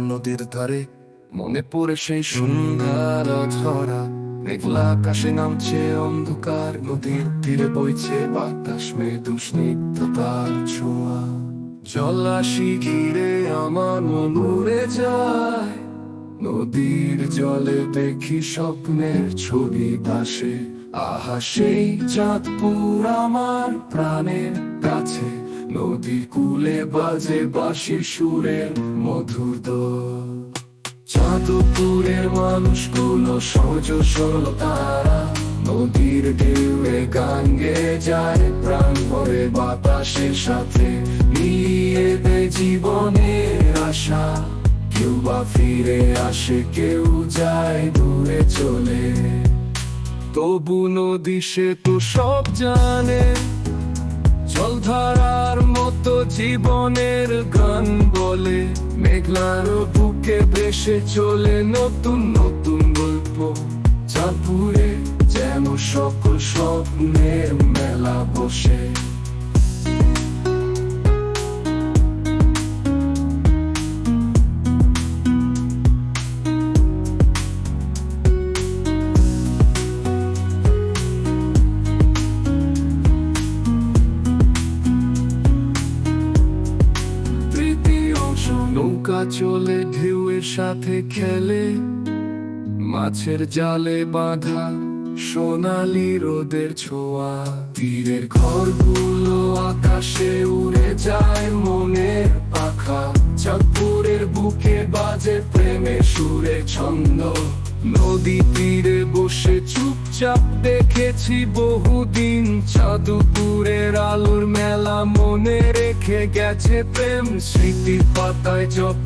নদীর ধারে মনে পড়ে সেই সুন্দর ঝরা মেঘলা আকাশে নামছে অন্ধকার নদীর তীরে বইছে বাতাস মৃদু স্নিগ্ধতার ছোঁয়া জলাশি ঘিরে আমার মন উড়ে যায় নদীর জলে দেখি স্বপ্নের ছবি ভাসে আহা সেই চাঁদপুর আমার প্রাণের কাছে নদী কূলে বাজে বাঁশির সুরের মধুর দোল চাঁদপুরের মানুষগুলো সহজ সরল তারা নদীর ঢেউয়ে গান গেয়ে যায় প্রাণ ভরে বাতাসের সাথে মিলিয়ে দেয় জীবনের আশা কেউ বা ফিরে আসে কেউ যায় দূরে চলে তবু নদী সে তো সব জানে জলধারার মতো জীবনের গান বলে মেঘলার বুকে ভেসে চলে নতুন নতুন গল্প চাঁদপুরে যেন সকল স্বপ্নের মেলা বসে নৌকা চলে ঢেউয়ের সাথে খেলে মাছের জালে বাঁধা সোনালি রোদের ছোঁয়া তীরের ঘরগুলো আকাশে উড়ে যায় মনের পাখা চাঁদপুরের বুকে বাজে প্রেমের সুরে ছন্দ নদী তীরে বসে চুপচাপ দেখেছি বহুদিন চাঁদপুরের আলোর মেলা মনে রেখে গেছে প্রেম স্মৃতির পাতায় যত